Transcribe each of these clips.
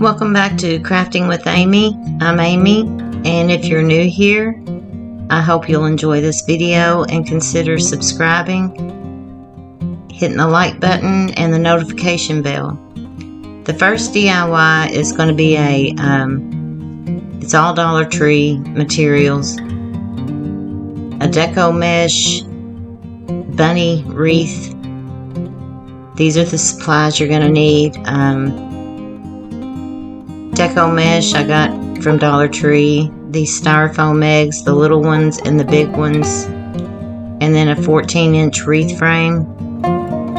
Welcome back to Crafting with Amy. I'm Amy, and if you're new here, I hope you'll enjoy this video and consider subscribing, hitting the like button and the notification bell. The first DIY is going to be it's all Dollar Tree materials, a Deco Mesh Bunny Wreath. These are the supplies you're going to need. Deco Mesh I got from Dollar Tree, these styrofoam eggs, the little ones and the big ones, and then a 14-inch wreath frame,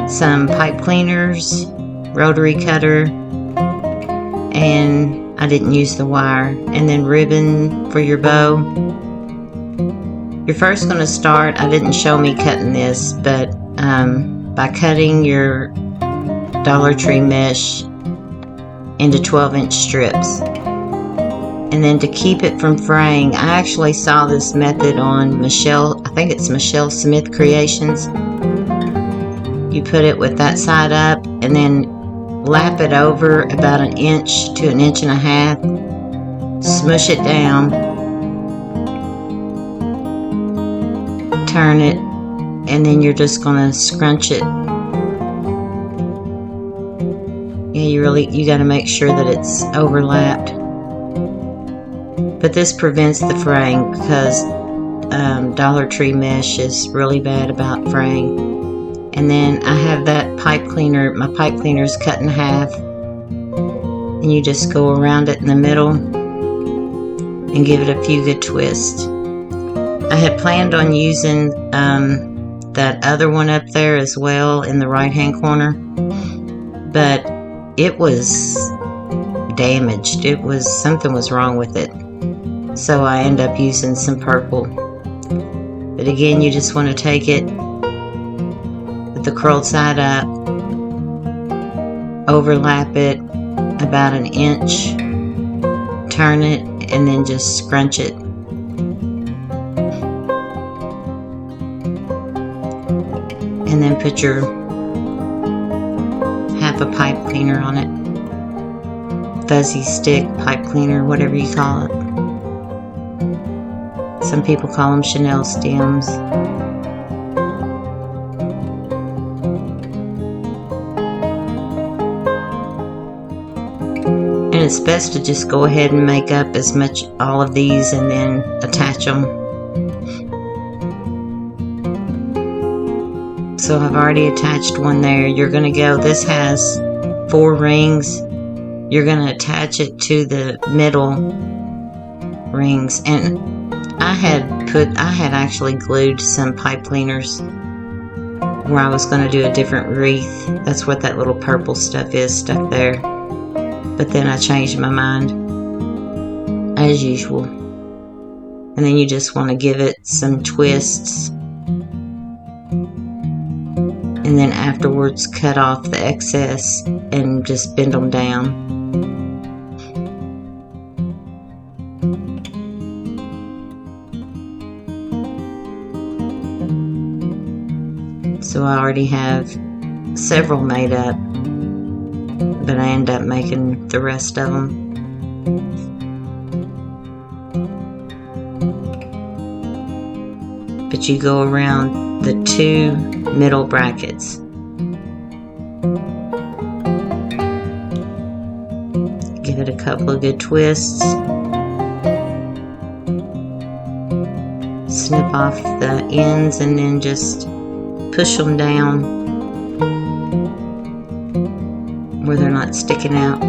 some pipe cleaners, rotary cutter, and I didn't use the wire, and then ribbon for your bow. You're first going to start, I didn't show me cutting this, but by cutting your Dollar Tree mesh into 12-inch strips. And then to keep it from fraying, I actually saw this method on Michelle, I think it's Michelle Smith Creations. You put it with that side up and then lap it over about 1 inch to 1.5 inches, smush it down, turn it, and then you're just going to scrunch it. Yeah, you got to make sure that it's overlapped. But this prevents the fraying because Dollar Tree mesh is really bad about fraying. And then I have that pipe cleaner, my pipe cleaner is cut in half. And you just go around it in the middle and give it a few good twists. I had planned on using that other one up there as well in the right hand corner, but it was damaged. Something was wrong with it, so I ended up using some purple. But again, you just want to take it with the curled side up, overlap it about 1 inch, turn it, and then just scrunch it. And then put your half a pipe cleaner on it. Fuzzy stick, pipe cleaner, whatever you call it. Some people call them Chanel stems. And it's best to just go ahead and make up all of these and then attach them. So I've already attached one there. You're going to go, this has 4 rings. You're going to attach it to the middle rings. And I had actually glued some pipe cleaners where I was going to do a different wreath. That's what that little purple stuff is stuck there. But then I changed my mind, as usual. And then you just want to give it some twists. And then afterwards cut off the excess and just bend them down. So I already have several made up, but I end up making the rest of them. But you go around the 2 middle brackets. Give it a couple of good twists. Snip off the ends and then just push them down where they're not sticking out.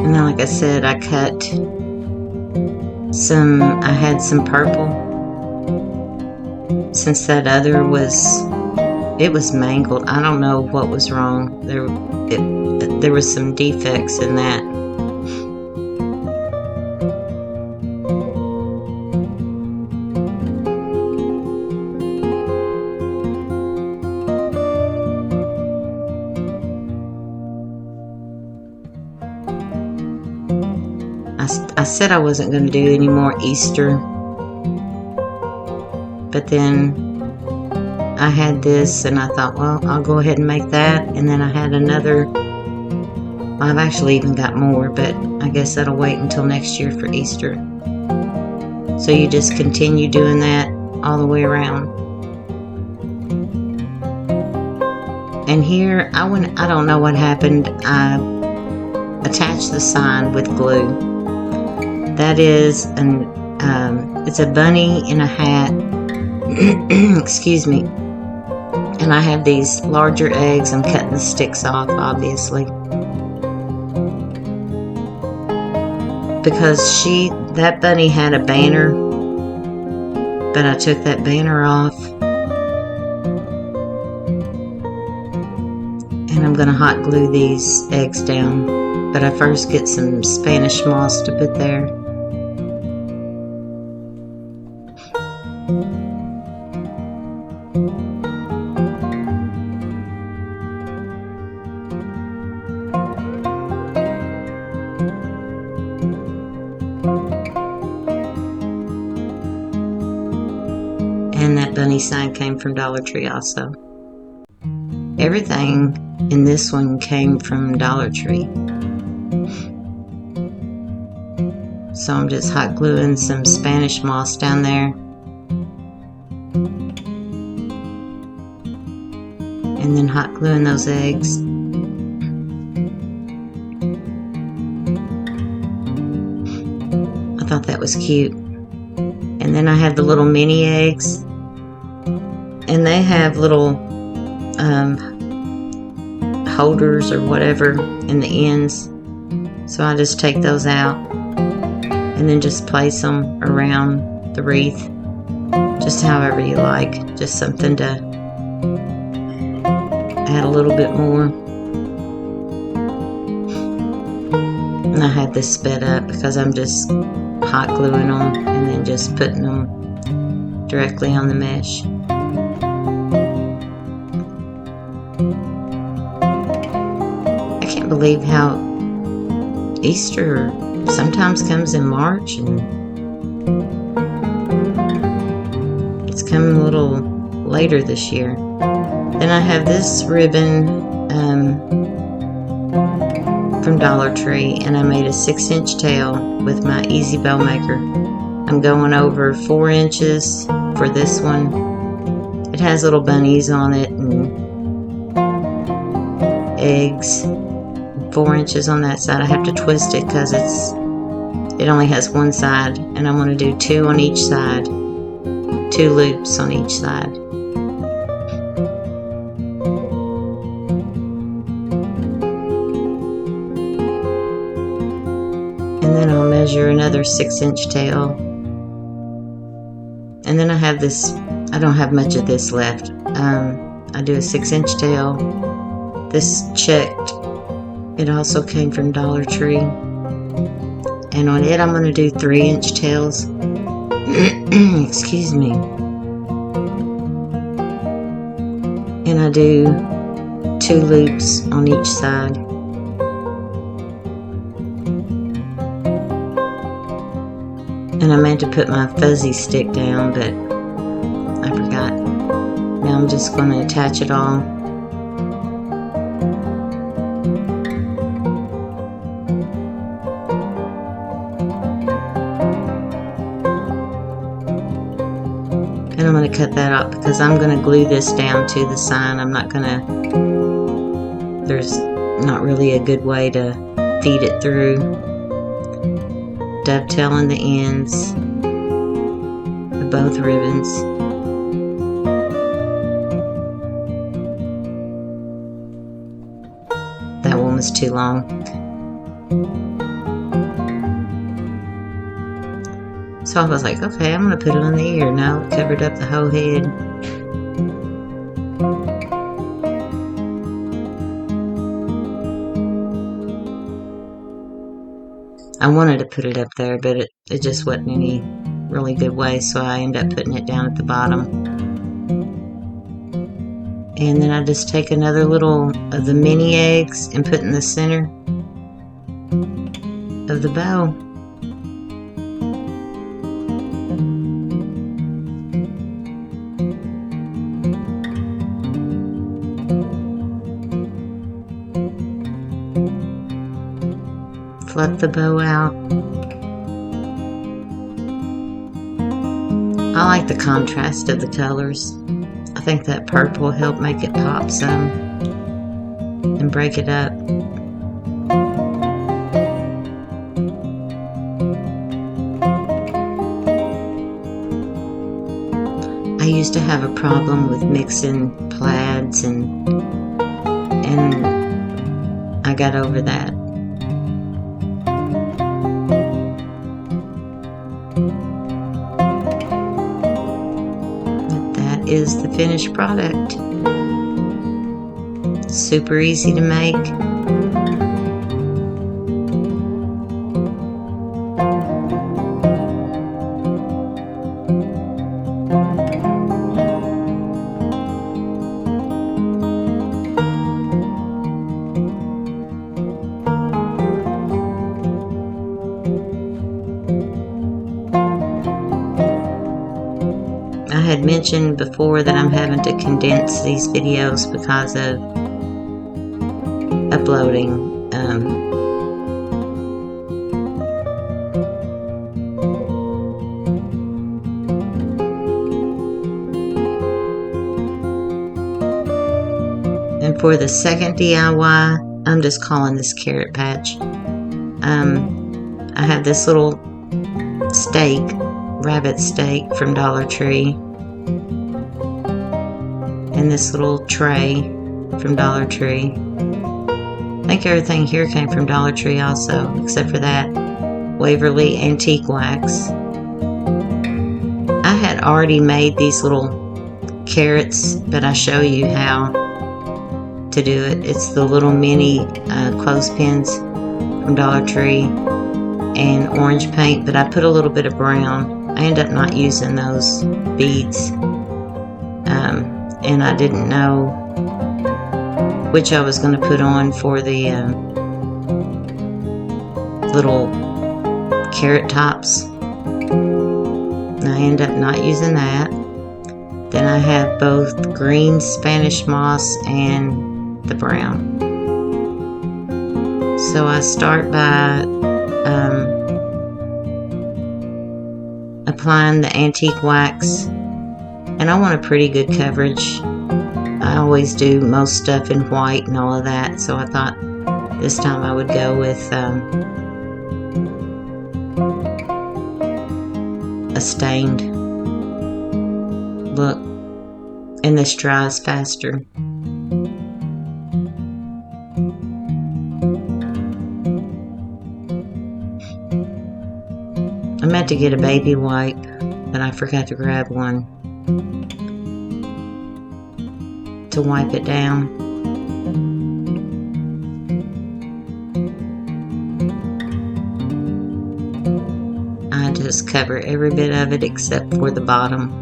And then, like I said, I cut I had some purple, since that other was it was mangled. I don't know what was wrong. There was some defects in that. I said I wasn't going to do any more Easter, but then I had this and I thought, well, I'll go ahead and make that. And then I had another. Well, I've actually even got more, but I guess that'll wait until next year for Easter. So you just continue doing that all the way around. And here, I don't know what happened. I attached the sign with glue. That is it's a bunny in a hat. Excuse me. And I have these larger eggs. I'm cutting the sticks off, obviously, because that bunny had a banner, but I took that banner off, and I'm gonna hot glue these eggs down. But I first get some Spanish moss to put there. And that bunny sign came from Dollar Tree also. Everything in this one came from Dollar Tree. So I'm just hot gluing some Spanish moss down there. And then hot gluing those eggs. I thought that was cute. And then I have the little mini eggs. And they have little holders or whatever in the ends. So I just take those out and then just place them around the wreath. Just however you like. Just something to add a little bit more. And I had this sped up because I'm just hot gluing them and then just putting them directly on the mesh. I can't believe how Easter sometimes comes in March, and it's coming a little later this year. Then I have this ribbon from Dollar Tree, and I made a 6-inch tail with my Easy Bow Maker. I'm going over 4 inches for this one. It has little bunnies on it and eggs. 4 inches on that side. I have to twist it because it only has one side, and I'm going to do 2 on each side. 2 loops on each side. And then I'll measure another 6-inch tail. And then I have this, I don't have much of this left. I do a 6-inch tail. This checked. It also came from Dollar Tree. And on it I'm going to do 3-inch tails. Excuse me. And I do 2 loops on each side. And I meant to put my fuzzy stick down, but I forgot. Now I'm just going to attach it all. And I'm going to cut that out because I'm going to glue this down to the sign. I'm not going to, there's not really a good way to feed it through. Dovetailing the ends of both ribbons. That one was too long. So I was like, okay, I'm going to put it on the ear. No, it covered up the whole head. I wanted to put it up there, but it just wasn't any really good way, so I ended up putting it down at the bottom. And then I just take another little of the mini eggs and put in the center of the bow. Fluff the bow out. I like the contrast of the colors. I think that purple will help make it pop some and break it up. I used to have a problem with mixing plaids and I got over that. Is the finished product. Super easy to make. I had mentioned before that I'm having to condense these videos because of uploading. And for the second DIY, I'm just calling this carrot patch. I have this little steak, rabbit steak from Dollar Tree, and this little tray from Dollar Tree. I think everything here came from Dollar Tree also, except for that Waverly Antique Wax. I had already made these little carrots, but I show you how to do it. It's the little mini clothespins from Dollar Tree and orange paint, but I put a little bit of brown. I end up not using those beads, and I didn't know which I was going to put on for the little carrot tops. And I end up not using that. Then I have both green Spanish moss and the brown. So I start by applying the antique wax, and I want a pretty good coverage. I always do most stuff in white and all of that, so I thought this time I would go with a stained look, and this dries faster. I meant to get a baby wipe, but I forgot to grab one to wipe it down. I just cover every bit of it except for the bottom.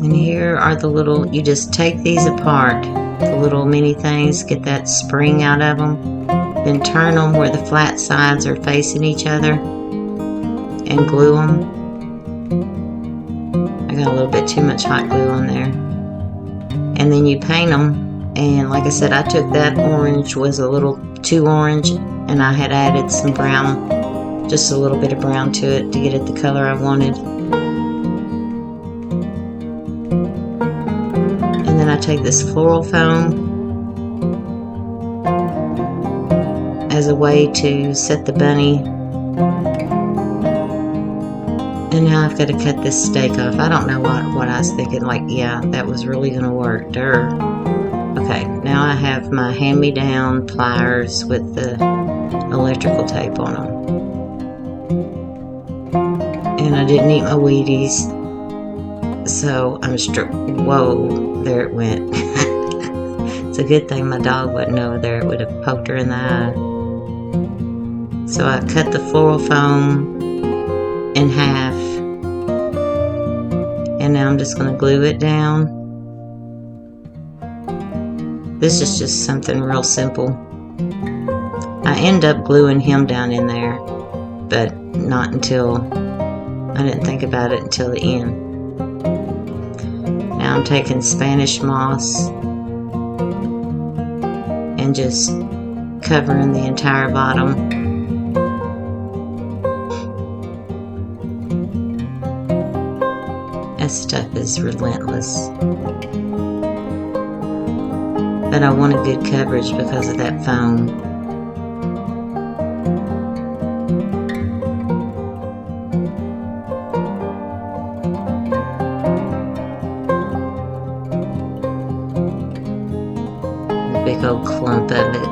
And here are the little, you just take these apart, the little mini things, get that spring out of them, then turn them where the flat sides are facing each other and glue them. I got a little bit too much hot glue on there. And then you paint them, and like I said, I took that orange, was a little too orange, and I had added some brown, just a little bit of brown to it to get it the color I wanted. And then I take this floral foam as a way to set the bunny. And now I've got to cut this steak off. I don't know what I was thinking, like, yeah, that was really going to work. Durr. Okay, now I have my hand-me-down pliers with the electrical tape on them. and I didn't eat my Wheaties. So I'm whoa, there it went. It's a good thing my dog wasn't over there. It would have poked her in the eye. So I cut the floral foam in half. And now I'm just going to glue it down. This is just something real simple. I end up gluing him down in there, but not until, I didn't think about it until the end. Now I'm taking Spanish moss and just covering the entire bottom. That stuff is relentless. But I wanted good coverage because of that foam. A big old clump of it.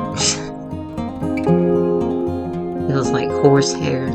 Feels like horsehair.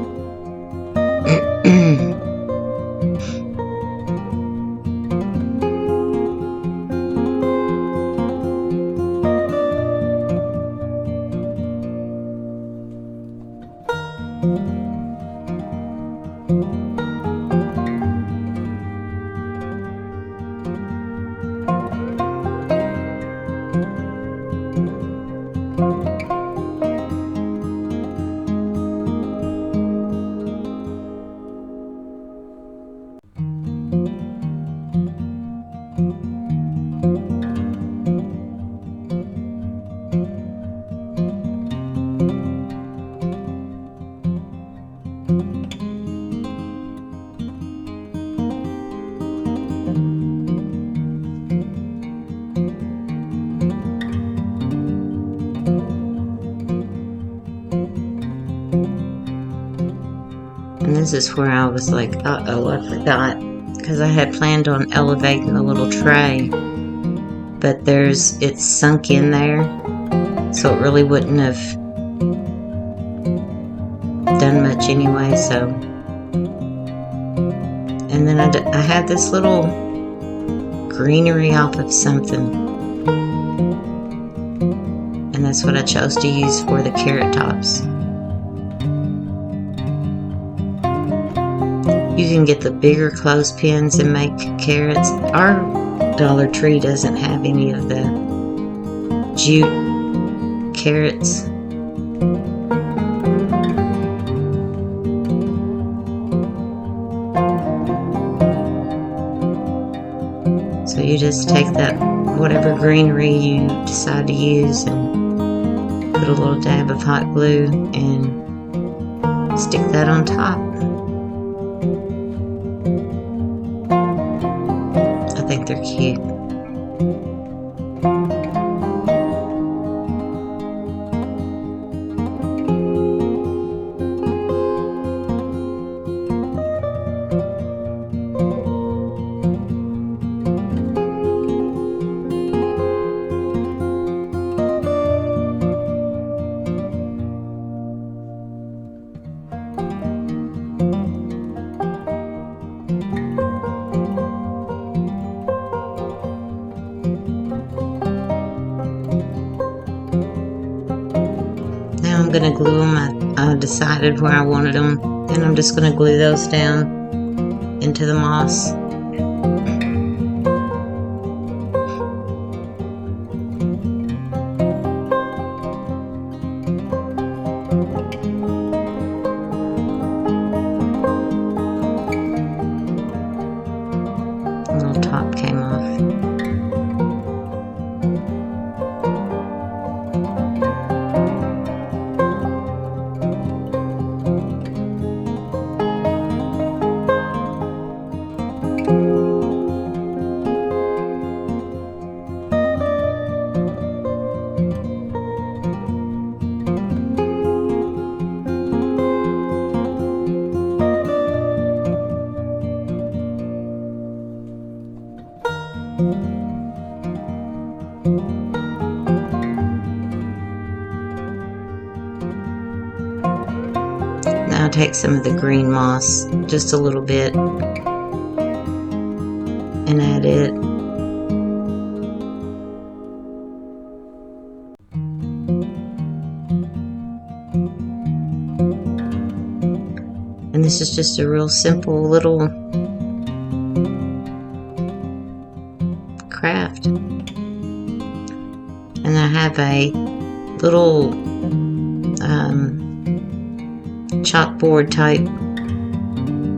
And this is where I was like, uh-oh, I forgot. Because I had planned on elevating the little tray. But it's sunk in there. So it really wouldn't have done much anyway, so. And then I had this little greenery off of something. And that's what I chose to use for the carrot tops. You can get the bigger clothespins and make carrots. Our Dollar Tree doesn't have any of the jute carrots. So you just take that, whatever greenery you decide to use, and put a little dab of hot glue and stick that on top. I think they're cute. I'm going to glue them. I decided where I wanted them, and I'm just going to glue those down into the moss. The little top came off. I'll take some of the green moss, just a little bit, and add it. And this is just a real simple little craft. And I have a little chalkboard type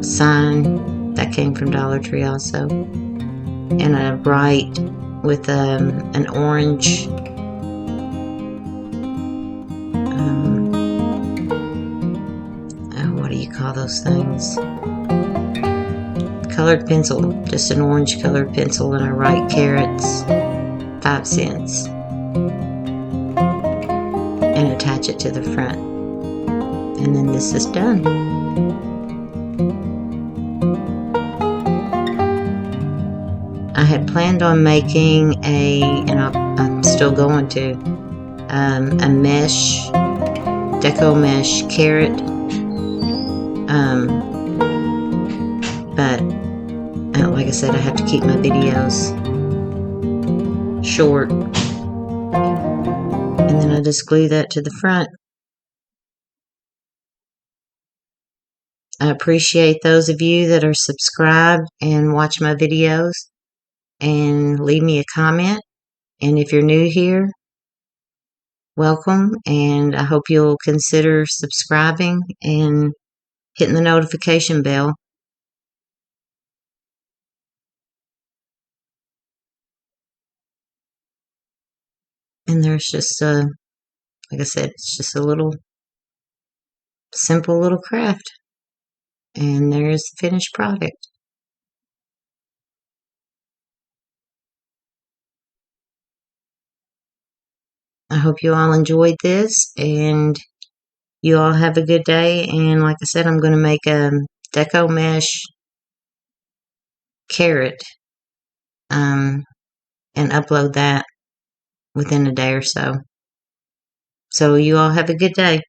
sign that came from Dollar Tree also, and a write with an orange what do you call those things? Colored pencil, just an orange colored pencil, and I write carrots, 5 cents, and attach it to the front. And then this is done. I had planned on making and I'm still going to, a mesh, Deco Mesh carrot, but like I said, I have to keep my videos short, and then I just glue that to the front. I appreciate those of you that are subscribed and watch my videos and leave me a comment. And if you're new here, welcome, and I hope you'll consider subscribing and hitting the notification bell. And there's just like I said, it's just a little simple little craft. And there's the finished product. I hope you all enjoyed this, and you all have a good day. And like I said, I'm going to make a Deco Mesh carrot and upload that within a day or so. So you all have a good day.